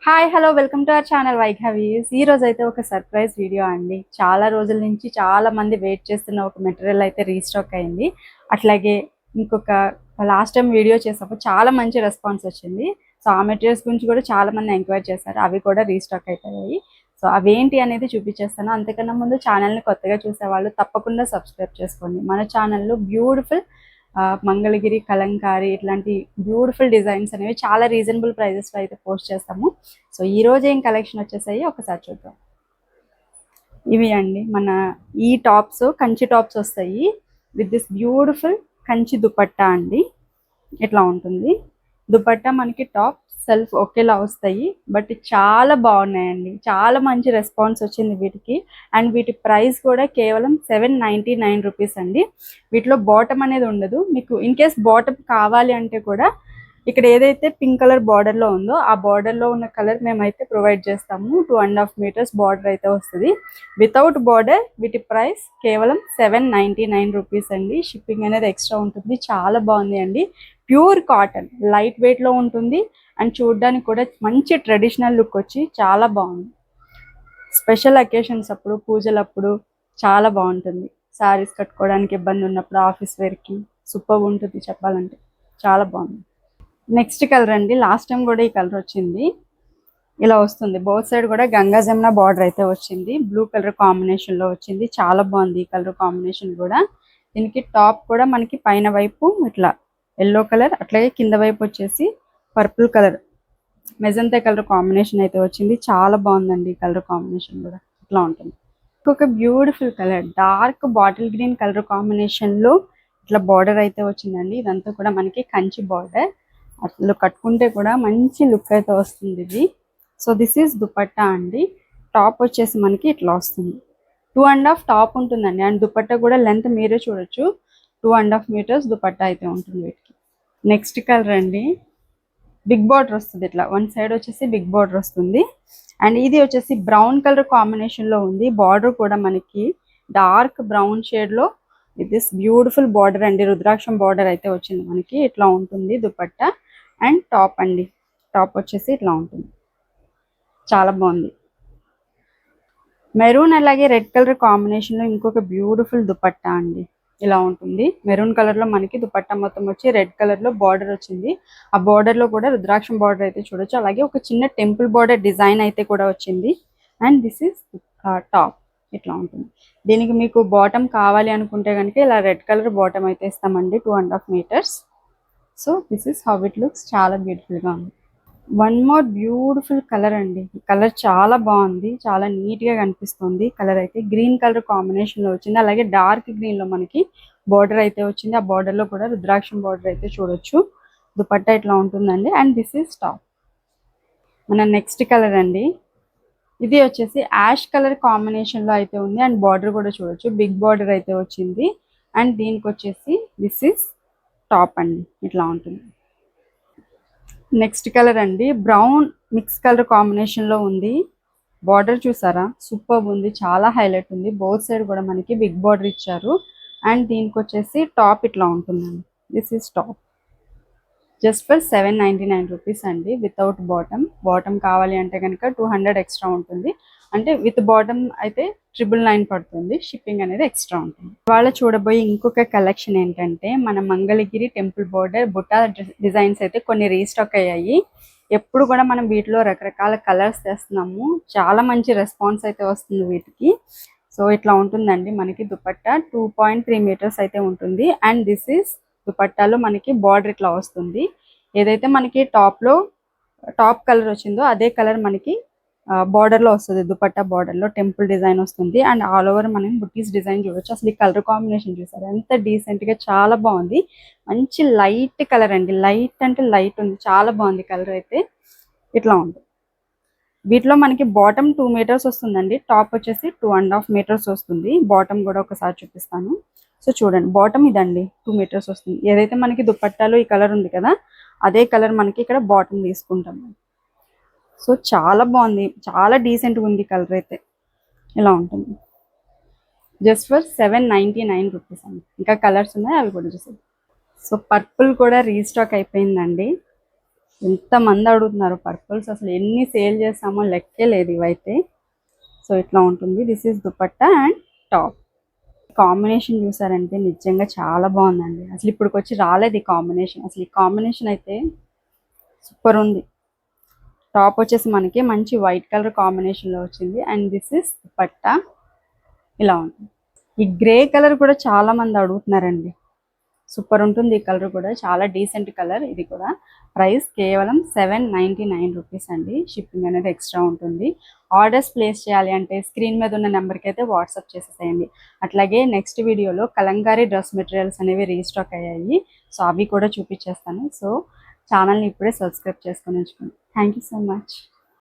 Hi hello welcome to our channel వైఘవీస్. ఈ రోజు అయితే ఒక సర్ప్రైజ్ వీడియో అండి. చాలా రోజుల నుంచి చాలా మంది వెయిట్ చేస్తున్న ఒక మెటీరియల్ అయితే రీస్టాక్ అయింది. అట్లాగే ఇంకొక లాస్ట్ టైం వీడియో చేసినప్పుడు చాలా మంచి రెస్పాన్స్ వచ్చింది. సో ఆ మెటీరియల్స్ గురించి కూడా చాలా మంది ఎంక్వైరీ చేశారు. అవి కూడా రీస్టాక్ అయిపోయాయి. సో అవేంటి అనేది చూపించేస్తాను. అంతకన్నా ముందు ఛానల్ని కొత్తగా చూసేవాళ్ళు తప్పకుండా సబ్స్క్రైబ్ చేసుకోండి. మన ఛానల్లో బ్యూటిఫుల్ మంగళగిరి కలంకారీ ఇట్లాంటి బ్యూటిఫుల్ డిజైన్స్ అనేవి చాలా రీజనబుల్ ప్రైజెస్లో అయితే పోస్ట్ చేస్తాము. సో ఈ రోజు ఏం కలెక్షన్ వచ్చేసాయి ఒకసారి చూద్దాం. ఇవి అండి మన ఈ టాప్స్, కంచి టాప్స్ వస్తాయి with this beautiful Kanchi dupatta అండి. ఇట్లా ఉంటుంది దుపట్టా. మనకి టాప్ సెల్ఫ్ ఒకేలా వస్తాయి, బట్ చాలా బాగున్నాయండి. చాలా మంచి రెస్పాన్స్ వచ్చింది వీటికి. అండ్ వీటి ప్రైస్ కూడా కేవలం 799 రూపీస్ అండి. వీటిలో బాటమ్ అనేది ఉండదు. మీకు ఇన్ కేస్ బాటమ్ కావాలి అంటే కూడా ఇక్కడ ఏదైతే పింక్ కలర్ బార్డర్లో ఉందో ఆ బార్డర్లో ఉన్న కలర్ మేమైతే ప్రొవైడ్ చేస్తాము. 2.5 మీటర్స్ బార్డర్ అయితే వస్తుంది. వితౌట్ బార్డర్ వీటి ప్రైస్ కేవలం 799 రూపీస్ అండి. షిప్పింగ్ అనేది ఎక్స్ట్రా ఉంటుంది. చాలా బాగుంది అండి. ప్యూర్ కాటన్, లైట్ వెయిట్లో ఉంటుంది. అండ్ చూడడానికి కూడా మంచి ట్రెడిషనల్ లుక్ వచ్చి చాలా బాగుంది. స్పెషల్ అకేషన్స్ అప్పుడు, పూజలప్పుడు చాలా బాగుంటుంది. శారీస్ కట్టుకోవడానికి ఇబ్బంది ఉన్నప్పుడు ఆఫీస్ వేర్కి సూపర్ ఉంటుంది చెప్పాలంటే. చాలా బాగుంది. నెక్స్ట్ కలర్ అండి. లాస్ట్ టైం కూడా ఈ కలర్ వచ్చింది. ఇలా వస్తుంది. బోత్ సైడ్ కూడా గంగా జమున బార్డర్ అయితే వచ్చింది. బ్లూ కలర్ కాంబినేషన్లో వచ్చింది. చాలా బాగుంది ఈ కలర్ కాంబినేషన్ కూడా. దీనికి టాప్ కూడా మనకి పైన వైపు ఇట్లా ఎల్లో కలర్, అట్లాగే కింద వైపు వచ్చేసి purple colour, magenta colour combination అయితే వచ్చింది. చాలా బాగుందండి ఈ కలర్ కాంబినేషన్ కూడా. ఇట్లా ఉంటుంది. ఇంకొక beautiful colour dark bottle green colour కాంబినేషన్లో ఇట్లా బార్డర్ అయితే వచ్చిందండి. ఇదంతా కూడా మనకి కంచి బార్డర్. అసలు కట్టుకుంటే కూడా మంచి లుక్ అయితే వస్తుంది ఇది. సో దిస్ ఈజ్ దుపట్టా అండి. టాప్ వచ్చేసి మనకి ఇట్లా వస్తుంది. 2.5 టాప్ ఉంటుందండి. అండ్ దుపట్టా కూడా లెంత్ మీరే చూడొచ్చు. 2.5 మీటర్స్ దుపట్టా అయితే ఉంటుంది వీటికి. నెక్స్ట్ కలర్ అండి. బిగ్ బార్డర్ వస్తుంది. ఇట్లా వన్ సైడ్ వచ్చేసి బిగ్ బార్డర్ వస్తుంది. అండ్ ఇది వచ్చేసి బ్రౌన్ కలర్ కాంబినేషన్లో ఉంది. బార్డర్ కూడా మనకి డార్క్ బ్రౌన్ షేడ్లో విత్ దిస్ బ్యూటిఫుల్ బార్డర్ అండి. రుద్రాక్షం బార్డర్ అయితే వచ్చింది మనకి. ఇట్లా ఉంటుంది దుపట్టా. అండ్ టాప్ అండి. టాప్ వచ్చేసి ఇట్లా ఉంటుంది. చాలా బాగుంది. మెరూన్ అలాగే రెడ్ కలర్ కాంబినేషన్లో ఇంకొక బ్యూటిఫుల్ దుపట్టా అండి. ఇలా ఉంటుంది. మెరూన్ కలర్లో మనకి దుపట్టా మొత్తం వచ్చి రెడ్ కలర్లో బార్డర్ వచ్చింది. ఆ బార్డర్లో కూడా రుద్రాక్షం బార్డర్ అయితే చూడొచ్చు. అలాగే ఒక చిన్న టెంపుల్ బార్డర్ డిజైన్ అయితే కూడా వచ్చింది. And this is top. ఇట్లా ఉంటుంది. దీనికి మీకు బాటమ్ కావాలి అనుకుంటే కనుక ఇలా రెడ్ కలర్ బాటమ్ అయితే ఇస్తామండి. 2.5 metres. So this is how it looks. చాలా బ్యూటిఫుల్గా ఉంది. వన్ మోర్ బ్యూటిఫుల్ కలర్ అండి. ఈ కలర్ చాలా బాగుంది. చాలా నీట్గా కనిపిస్తుంది. కలర్ అయితే గ్రీన్ కలర్ కాంబినేషన్లో వచ్చింది. అలాగే డార్క్ గ్రీన్లో మనకి బార్డర్ అయితే వచ్చింది. ఆ బార్డర్లో కూడా రుద్రాక్షం బార్డర్ అయితే చూడొచ్చు. దుపట్టా ఇట్లా ఉంటుందండి. And this is top. మన నెక్స్ట్ కలర్ అండి. ఇది వచ్చేసి యాష్ కలర్ కాంబినేషన్లో అయితే ఉంది. అండ్ బార్డర్ కూడా చూడొచ్చు. బిగ్ బార్డర్ అయితే వచ్చింది. అండ్ దీనికి వచ్చేసి దిస్ ఈస్ టాప్ అండి. ఇట్లా ఉంటుంది. నెక్స్ట్ కలర్ అండి. బ్రౌన్ మిక్స్ కలర్ కాంబినేషన్లో ఉంది. బార్డర్ చూసారా, సూపర్ ఉంది. చాలా హైలైట్ ఉంది. బోత్ సైడ్ కూడా మనకి బిగ్ బార్డర్ ఇచ్చారు. అండ్ దీనికి వచ్చేసి టాప్ ఇట్లా ఉంటుందండి. This is top. Just for 799 rupees అండి. Without bottom. బాటమ్ కావాలి అంటే కనుక 200 ఎక్స్ట్రా ఉంటుంది. అంటే విత్ బాటమ్ అయితే 999 పడుతుంది. షిప్పింగ్ అనేది ఎక్స్ట్రా ఉంటుంది. ఇవాళ చూడబోయే ఇంకొక కలెక్షన్ ఏంటంటే మన Mangalagiri temple border Butta designs అయితే కొన్ని రీస్టాక్ అయ్యాయి. ఎప్పుడు కూడా మనం వీటిలో రకరకాల కలర్స్ తెస్తున్నాము. చాలా మంచి రెస్పాన్స్ అయితే వస్తుంది వీటికి. సో ఇట్లా ఉంటుందండి మనకి దుపట్టా. 2.3 మీటర్స్ అయితే ఉంటుంది. అండ్ దిస్ ఈస్ దుపట్టాలో మనకి బార్డర్ ఇట్లా వస్తుంది. ఏదైతే మనకి టాప్ కలర్ వచ్చిందో అదే కలర్ మనకి బార్డర్లో వస్తుంది. దుపట్టా బార్డర్లో టెంపుల్ డిజైన్ వస్తుంది. అండ్ ఆల్ ఓవర్ మనం బుట్టీస్ డిజైన్ చూడొచ్చు. అసలు ఈ కలర్ కాంబినేషన్ చూసారు ఎంత డీసెంట్గా, చాలా బాగుంది. మంచి లైట్ కలర్ అండి. లైట్ అంటే లైట్ ఉంది. చాలా బాగుంది కలర్ అయితే. ఇట్లా ఉంది. వీటిలో మనకి బాటమ్ 2 మీటర్స్ వస్తుందండి. టాప్ వచ్చేసి 2.5 మీటర్స్ వస్తుంది. బాటమ్ కూడా ఒకసారి చూపిస్తాను. సో చూడండి, బాటమ్ ఇదండి 2 మీటర్స్ వస్తుంది. ఏదైతే మనకి దుపట్టాలో ఈ కలర్ ఉంది కదా, అదే కలర్ మనకి ఇక్కడ బాటమ్ తీసుకుంటాం. సో చాలా బాగుంది. చాలా డీసెంట్గా ఉంది కలర్ అయితే. ఇలా ఉంటుంది. జస్ట్ ఫర్ 799 రూపీస్ అండి. ఇంకా కలర్స్ ఉన్నాయి, అవి కూడా చూసాం. సో పర్పుల్ కూడా రీస్టాక్ అయిపోయిందండి. ఎంతమంది అడుగుతున్నారు పర్పుల్స్, అసలు ఎన్ని సేల్ చేస్తామో లెక్కే లేదు ఇవైతే. సో ఇట్లా ఉంటుంది. This is dupatta and top. Combination చూసారంటే నిజంగా చాలా బాగుందండి. అసలు ఇప్పటికొచ్చి రాలేదు ఈ కాంబినేషన్. అసలు ఈ కాంబినేషన్ అయితే సూపర్ ఉంది. టాప్ వచ్చేసి మనకి మంచి వైట్ కలర్ కాంబినేషన్లో వచ్చింది. అండ్ దిస్ ఇస్ దుపట్టా ఇలా ఉంటుంది. ఈ గ్రే కలర్ కూడా చాలా మంది అడుగుతున్నారండి. సూపర్ ఉంటుంది ఈ కలర్ కూడా, చాలా డీసెంట్ కలర్. ఇది కూడా ప్రైస్ కేవలం 799 రూపీస్ అండి. షిప్పింగ్ అనేది ఎక్స్ట్రా ఉంటుంది. ఆర్డర్స్ ప్లేస్ చేయాలి అంటే స్క్రీన్ మీద ఉన్న నెంబర్కి అయితే వాట్సాప్ చేసేసేయండి. అట్లాగే నెక్స్ట్ వీడియోలో కలంకారీ డ్రెస్ మెటీరియల్స్ అనేవి రీస్టాక్ అయ్యాయి. సో అవి కూడా చూపించేస్తాను. సో ఛానల్ని ఇప్పుడే సబ్స్క్రైబ్ చేసుకొని ఉంచుకోండి. Thank you so much.